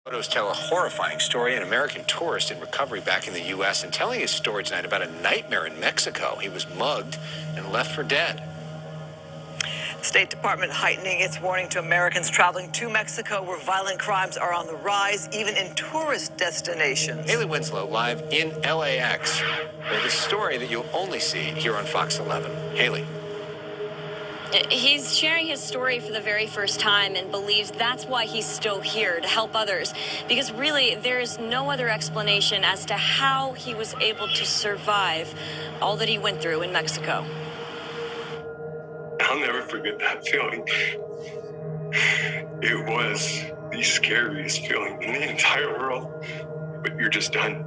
Photos tell a horrifying story. An American tourist in recovery back in the U.S. and telling his story tonight about a nightmare in Mexico. He was mugged and left for dead. The State Department heightening its warning to Americans traveling to Mexico, where violent crimes are on the rise, even in tourist destinations. Haley Winslow live in LAX with a story that you'll only see here on Fox 11. Haley. He's sharing his story for the very first time and believes that's why he's still here, to help others. Because really, there is no other explanation as to how he was able to survive all that he went through in Mexico. I'll never forget that feeling. It was the scariest feeling in the entire world, but you're just done.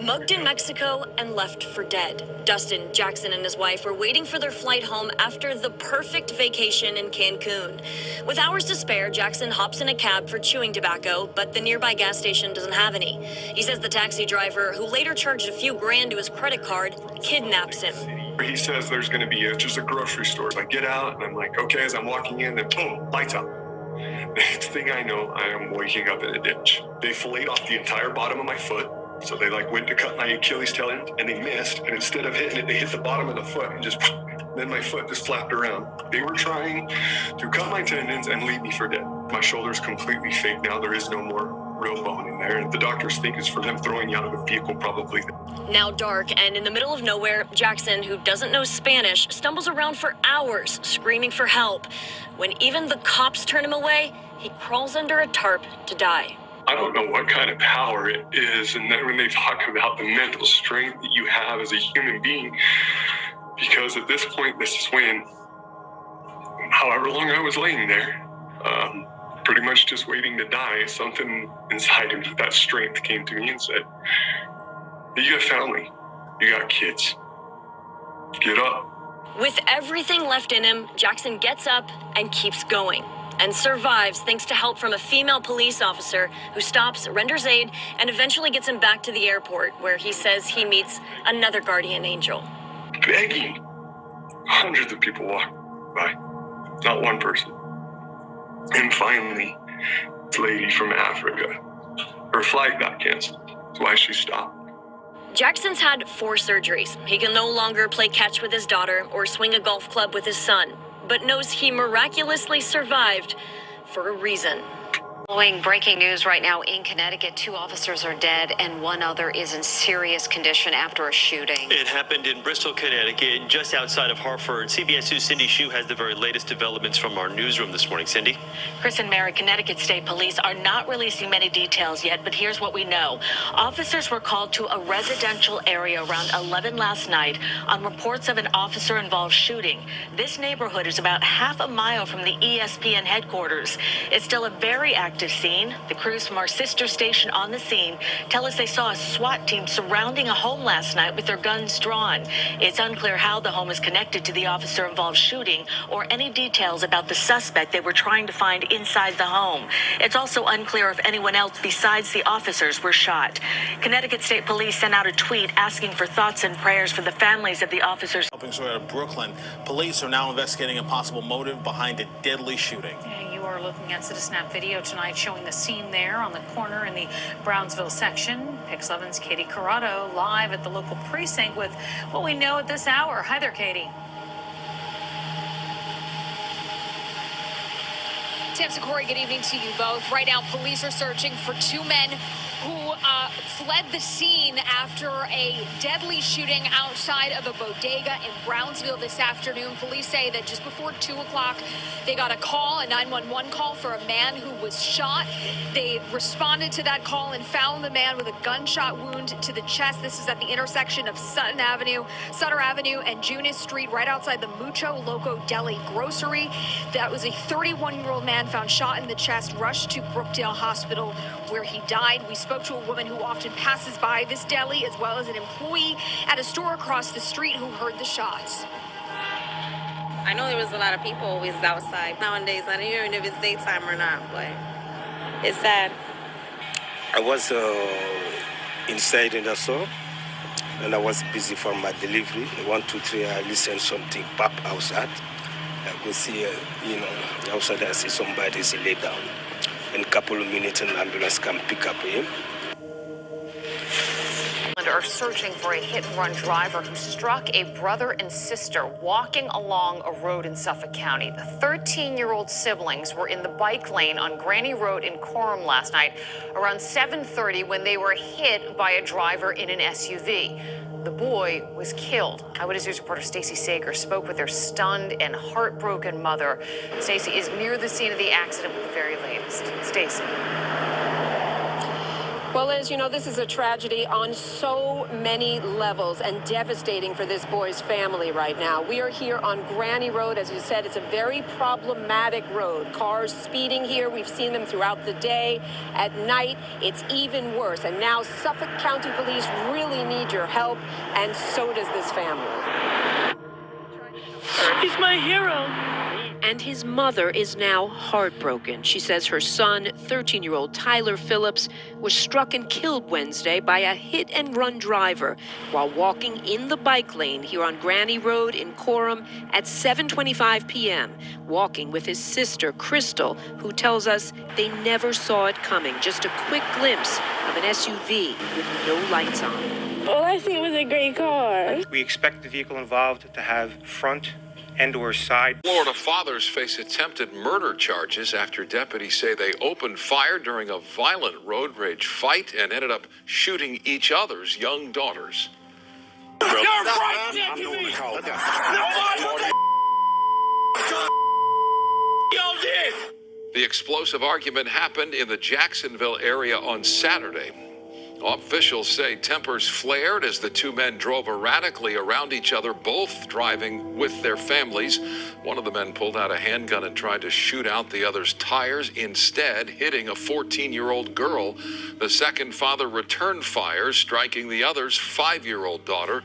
Mugged in Mexico and left for dead. Dustin, Jackson, and his wife were waiting for their flight home after the perfect vacation in Cancun. With hours to spare, Jackson hops in a cab for chewing tobacco, but the nearby gas station doesn't have any. He says the taxi driver, who later charged a few grand to his credit card, kidnaps him. He says there's going to be just a grocery store. So I get out and I'm like, okay, as I'm walking in, then boom, lights out. Next thing I know, I am waking up in a ditch. They filleted off the entire bottom of my foot. So they went to cut my Achilles tendon and they missed. And instead of hitting it, they hit the bottom of the foot and then my foot just flapped around. They were trying to cut my tendons and leave me for dead. My shoulder's completely fake now. There is no more real bone in there. And the doctors think it's for them throwing you out of a vehicle, probably. Now dark and in the middle of nowhere, Jackson, who doesn't know Spanish, stumbles around for hours screaming for help. When even the cops turn him away, he crawls under a tarp to die. I don't know what kind of power it is, and then when they talk about the mental strength that you have as a human being, because at this point, this is when, however long I was laying there, pretty much just waiting to die, something inside of me, that strength came to me and said, you got family, you got kids, get up. With everything left in him, Jackson gets up and keeps going. And survives thanks to help from a female police officer who stops, renders aid, and eventually gets him back to the airport, where he says he meets another guardian angel. Begging. Hundreds of people walk by, not one person. And finally, this lady from Africa, her flight got canceled. That's why she stopped. Jackson's had 4 surgeries. He can no longer play catch with his daughter or swing a golf club with his son, but knows he miraculously survived for a reason. Following breaking news right now in Connecticut, 2 officers are dead and 1 other is in serious condition after a shooting. It happened in Bristol, Connecticut, just outside of Hartford. CBS 2's Cindy Hsu has the very latest developments from our newsroom this morning. Cindy? Chris and Mary, Connecticut State Police are not releasing many details yet, but here's what we know. Officers were called to a residential area around 11 last night on reports of an officer-involved shooting. This neighborhood is about half a mile from the ESPN headquarters. It's still a very active scene. The crews from our sister station on the scene tell us they saw a SWAT team surrounding a home last night with their guns drawn. It's unclear how the home is connected to the officer-involved shooting or any details about the suspect they were trying to find inside the home. It's also unclear if anyone else besides the officers were shot. Connecticut State Police sent out a tweet asking for thoughts and prayers for the families of the officers. Helping story out of Brooklyn. Police are now investigating a possible motive behind a deadly shooting. You are looking at Citizen video tonight showing the scene there on the corner in the Brownsville section. Pix 11's Katie Corrado live at the local precinct with what we know at this hour. Hi there, Katie. Tamsin, Corey, good evening to you both. Right now, police are searching for 2 men who fled the scene after a deadly shooting outside of a bodega in Brownsville this afternoon. Police say that just before 2 o'clock, they got a call, a 911 call for a man who was shot. They responded to that call and found the man with a gunshot wound to the chest. This is at the intersection of Sutter Avenue and Junis Street, right outside the Mucho Loco Deli grocery. That was a 31-year-old man found shot in the chest, rushed to Brookdale Hospital, where he died. We spoke to a woman who often passes by this deli, as well as an employee at a store across the street who heard the shots. I know there was a lot of people always outside. Nowadays, I don't know if it's daytime or not, but it's sad. I was inside in the store, and I was busy for my delivery. 1, 2, 3, I listened something pop outside. I could see, outside I see somebody laid down. in a couple of minutes an ambulance can pick up him. Are searching for a hit-and-run driver who struck a brother and sister walking along a road in Suffolk County. The 13-year-old siblings were in the bike lane on Granny Road in Coram last night around 7:30 when they were hit by a driver in an SUV. The boy was killed. Eyewitness News reporter Stacey Sager spoke with their stunned and heartbroken mother. Stacey is near the scene of the accident with the very latest. Stacey. Well, Liz, you know, this is a tragedy on so many levels and devastating for this boy's family right now. We are here on Granny Road. As you said, it's a very problematic road. Cars speeding here. We've seen them throughout the day. At night, it's even worse. And now Suffolk County Police really need your help, and so does this family. He's my hero. And his mother is now heartbroken. She says her son, 13-year-old Tyler Phillips, was struck and killed Wednesday by a hit-and-run driver while walking in the bike lane here on Granny Road in Coram at 7:25 p.m., walking with his sister, Crystal, who tells us they never saw it coming. Just a quick glimpse of an SUV with no lights on. All I see was a gray car. We expect the vehicle involved to have front and/or side. Florida fathers face attempted murder charges after deputies say they opened fire during a violent road rage fight and ended up shooting each other's young daughters. The explosive argument happened in the Jacksonville area on Saturday. Officials say tempers flared as the two men drove erratically around each other, both driving with their families. One of the men pulled out a handgun and tried to shoot out the other's tires, instead hitting a 14-year-old girl. The second father returned fire, striking the other's 5-year-old daughter.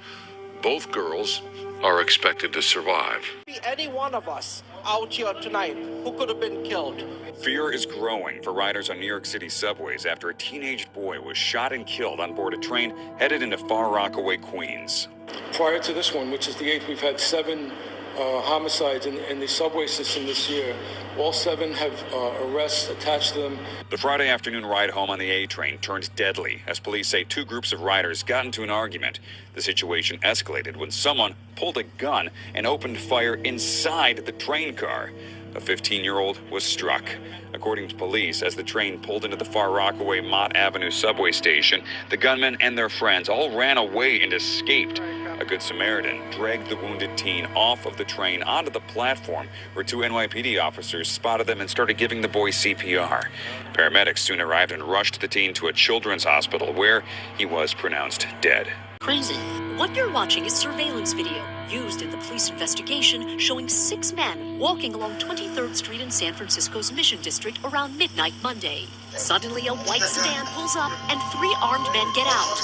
Both girls are expected to survive. Any one of us out here tonight who could have been killed. Fear is growing for riders on New York City subways after a teenage boy was shot and killed on board a train headed into Far Rockaway, Queens. Prior to this one, which is the 8th, we've had 7 homicides in the subway system this year. All 7 have arrests attached to them. The Friday afternoon ride home on the A train turned deadly as police say 2 groups of riders got into an argument. The situation escalated when someone pulled a gun and opened fire inside the train car. A 15-year-old was struck. According to police, as the train pulled into the Far Rockaway Mott Avenue subway station, the gunmen and their friends all ran away and escaped. A Good Samaritan dragged the wounded teen off of the train onto the platform, where 2 NYPD officers spotted them and started giving the boy CPR. Paramedics soon arrived and rushed the teen to a children's hospital, where he was pronounced dead. Crazy. What you're watching is surveillance video used in the police investigation showing 6 men walking along 23rd Street in San Francisco's Mission District around midnight Monday. Suddenly, a white sedan pulls up and 3 armed men get out.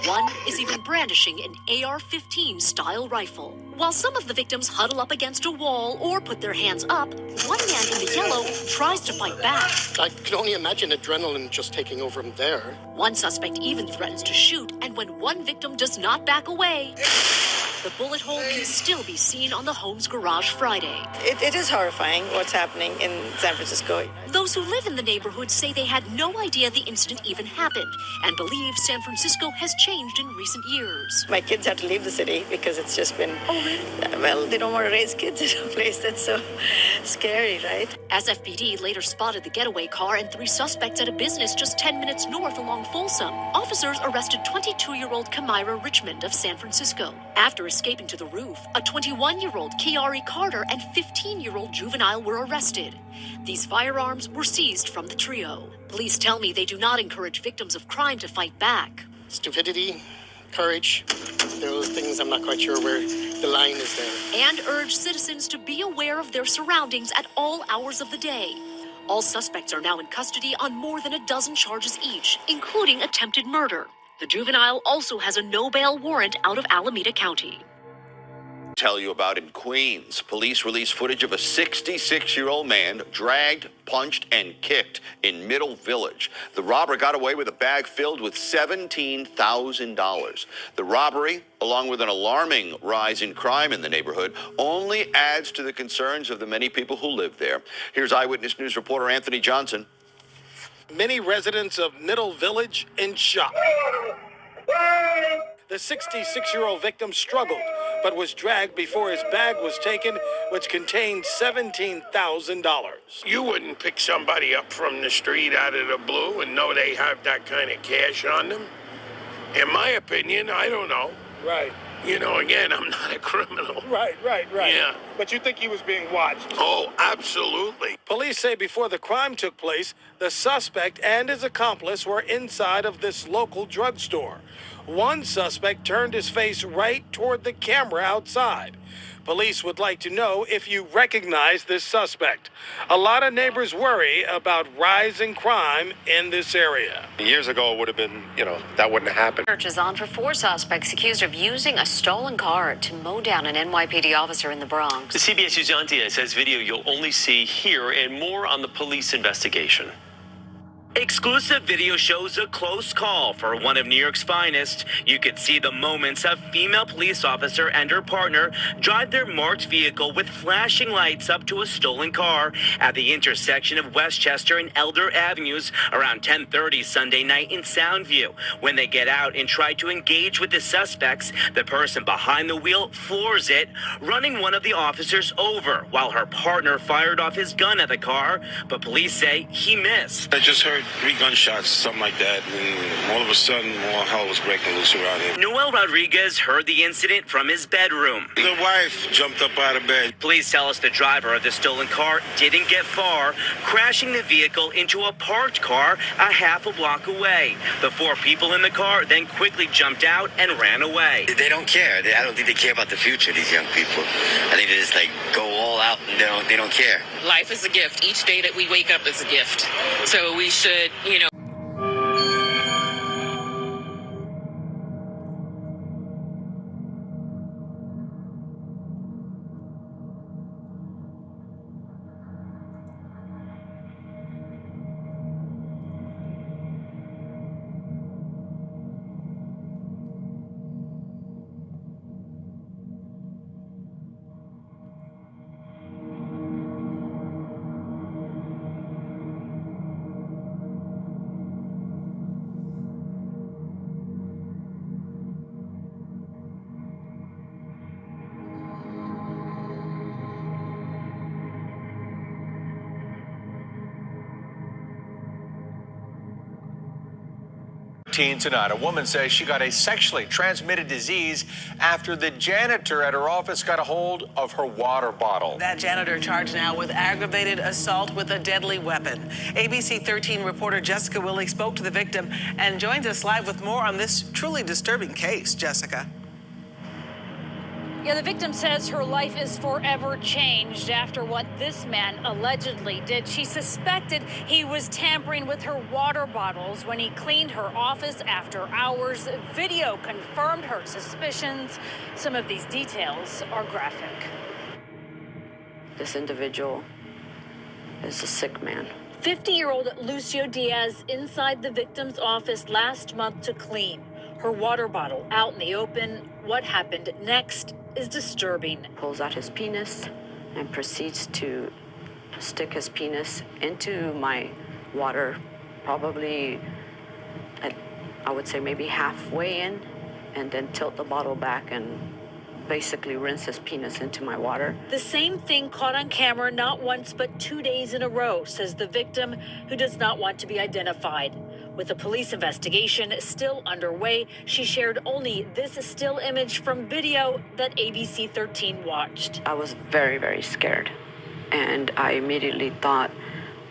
One is even brandishing an AR-15 style rifle. While some of the victims huddle up against a wall or put their hands up, one man in the yellow tries to fight back. I can only imagine adrenaline just taking over him there. One suspect even threatens to shoot, and when one victim does not back away, the bullet hole can still be seen on the home's garage Friday. It is horrifying what's happening in San Francisco. Those who live in the neighborhood say they had no idea the incident even happened and believe San Francisco has changed in recent years. My kids had to leave the city because it's just been, well, they don't want to raise kids in a place that's so scary, right? SFPD later spotted the getaway car and 3 suspects at a business just 10 minutes north along Folsom. Officers arrested 22-year-old Kamira Richmond of San Francisco. After escaping to the roof, a 21-year-old Kiari Carter and 15-year-old juvenile were arrested. These firearms were seized from the trio. Police tell me they do not encourage victims of crime to fight back. Stupidity, courage, those things I'm not quite sure where the line is there. And urge citizens to be aware of their surroundings at all hours of the day. All suspects are now in custody on more than a dozen charges each, including attempted murder. The juvenile also has a no-bail warrant out of Alameda County. tell you about in Queens. Police released footage of a 66-year-old man dragged, punched, and kicked in Middle Village. The robber got away with a bag filled with $17,000. The robbery, along with an alarming rise in crime in the neighborhood, only adds to the concerns of the many people who live there. Here's Eyewitness News reporter Anthony Johnson. Many residents of Middle Village in shock. The 66-year-old victim struggled, but was dragged before his bag was taken, which contained $17,000. You wouldn't pick somebody up from the street out of the blue and know they have that kind of cash on them? In my opinion, I don't know. Right. You know, again, I'm not a criminal. Right. Yeah. But you think he was being watched? Oh, absolutely. Police say before the crime took place, the suspect and his accomplice were inside of this local drugstore. One suspect turned his face right toward the camera outside. Police would like to know if you recognize this suspect. A lot of neighbors worry about rising crime in this area. Years ago, it would have been, that wouldn't have happened. Search is on for 4 suspects accused of using a stolen car to mow down an NYPD officer in the Bronx. The CBS News Auntie says video you'll only see here, and more on the police investigation. Exclusive video shows a close call for one of New York's finest. You could see the moments a female police officer and her partner drive their marked vehicle with flashing lights up to a stolen car at the intersection of Westchester and Elder Avenues around 10:30 Sunday night in Soundview. When they get out and try to engage with the suspects, the person behind the wheel floors it, running one of the officers over while her partner fired off his gun at the car, but police say he missed. I just heard 3 gunshots, something like that, and all of a sudden, more hell was breaking loose around here. Noel Rodriguez heard the incident from his bedroom. The wife jumped up out of bed. Police tell us the driver of the stolen car didn't get far, crashing the vehicle into a parked car a half a block away. The 4 people in the car then quickly jumped out and ran away. They don't care. I don't think they care about the future, these young people. I think they just go all out and they don't care. Life is a gift. Each day that we wake up is a gift. So we should, Tonight, a woman says she got a sexually transmitted disease after the janitor at her office got a hold of her water bottle. That janitor charged now with aggravated assault with a deadly weapon. ABC 13 reporter Jessica Willie spoke to the victim and joins us live with more on this truly disturbing case. Jessica. Yeah, the victim says her life is forever changed after what this man allegedly did. She suspected he was tampering with her water bottles when he cleaned her office after hours. Video confirmed her suspicions. Some of these details are graphic. This individual is a sick man. 50-year-old Lucio Diaz inside the victim's office last month to clean. Her water bottle out in the open. What happened next is disturbing. Pulls out his penis and proceeds to stick his penis into my water, probably, I would say maybe halfway in, and then tilt the bottle back and basically rinse his penis into my water. The same thing caught on camera not once but 2 days in a row, says the victim, who does not want to be identified. With the police investigation still underway, she shared only this still image from video that ABC 13 watched. I was very, very scared. And I immediately thought,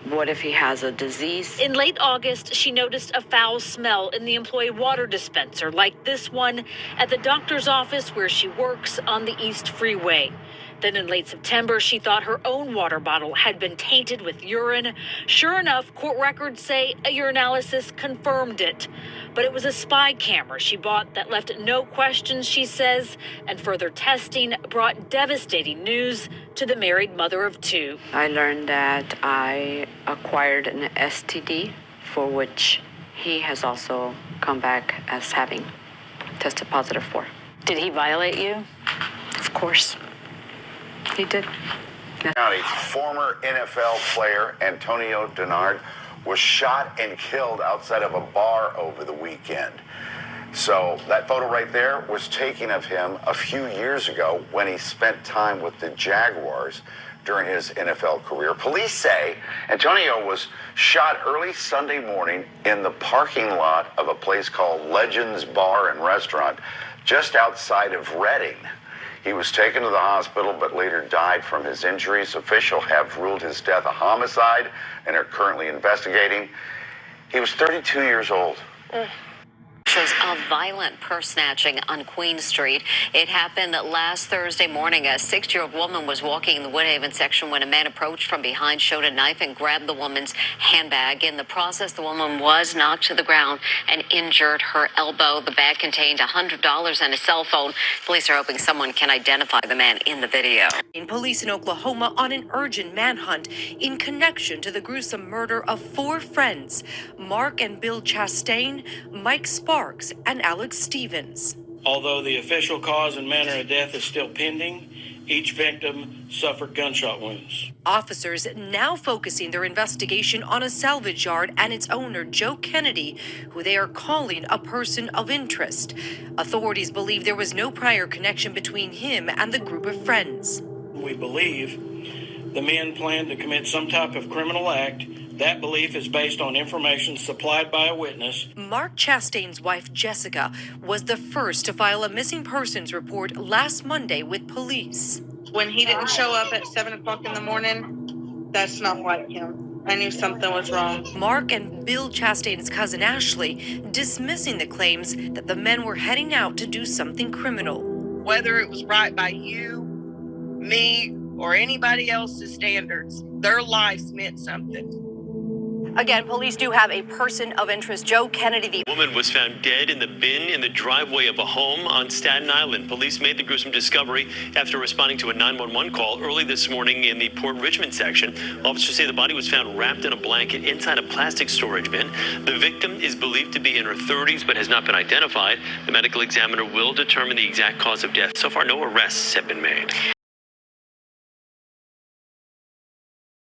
what if he has a disease? In late August, she noticed a foul smell in the employee water dispenser like this one at the doctor's office where she works on the East Freeway. Then in late September, she thought her own water bottle had been tainted with urine. Sure enough, court records say a urinalysis confirmed it. But it was a spy camera she bought that left no questions, she says, and further testing brought devastating news to the married mother of two. I learned that I acquired an STD, for which he has also come back as having tested positive for. Did he violate you? Of course. He did. County former NFL player Antonio Denard was shot and killed outside of a bar over the weekend. So that photo right there was taken of him a few years ago when he spent time with the Jaguars during his NFL career. Police say Antonio was shot early Sunday morning in the parking lot of a place called Legends Bar and Restaurant just outside of Reading. He was taken to the hospital but later died from his injuries. Officials have ruled his death a homicide and are currently investigating. He was 32 years old. Shows of violent purse snatching on Queen Street. It happened last Thursday morning. A 6-year-old woman was walking in the Woodhaven section when a man approached from behind, showed a knife, and grabbed the woman's handbag. In the process, the woman was knocked to the ground and injured her elbow. The bag contained $100 and a cell phone. Police are hoping someone can identify the man in the video. Police in Oklahoma on an urgent manhunt in connection to the gruesome murder of 4 friends, Mark and Bill Chastain, Mike Sparks, and Alex Stevens. Although the official cause and manner of death is still pending, each victim suffered gunshot wounds. Officers now focusing their investigation on a salvage yard and its owner, Joe Kennedy, who they are calling a person of interest. Authorities believe there was no prior connection between him and the group of friends. We believe the men planned to commit some type of criminal act. That belief is based on information supplied by a witness. Mark Chastain's wife, Jessica, was the first to file a missing persons report last Monday with police. When he didn't show up at 7 o'clock in the morning, that's not like him. I knew something was wrong. Mark and Bill Chastain's cousin Ashley dismissing the claims that the men were heading out to do something criminal. Whether it was right by you, me, or anybody else's standards, their lives meant something. Again, police do have a person of interest, Joe Kennedy. The woman was found dead in the bin in the driveway of a home on Staten Island. Police made the gruesome discovery after responding to a 911 call early this morning in the Port Richmond section. Officers say the body was found wrapped in a blanket inside a plastic storage bin. The victim is believed to be in her 30s but has not been identified. The medical examiner will determine the exact cause of death. So far, no arrests have been made.